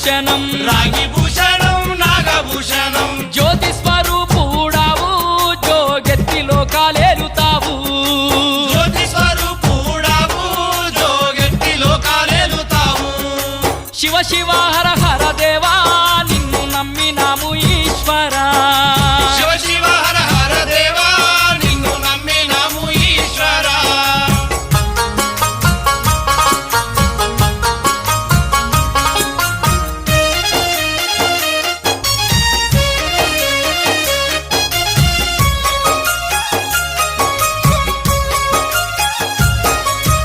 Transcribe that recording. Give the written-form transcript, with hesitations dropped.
నాగభూషణం రాగి భూషణం నాగభూషణం జ్యోతి స్వరూపుడావు జోగెత్తి లోకాలేలుతావు జ్యోతి స్వరూపుడావు జోగెత్తి లోకాలేలుతావు శివ శివ హర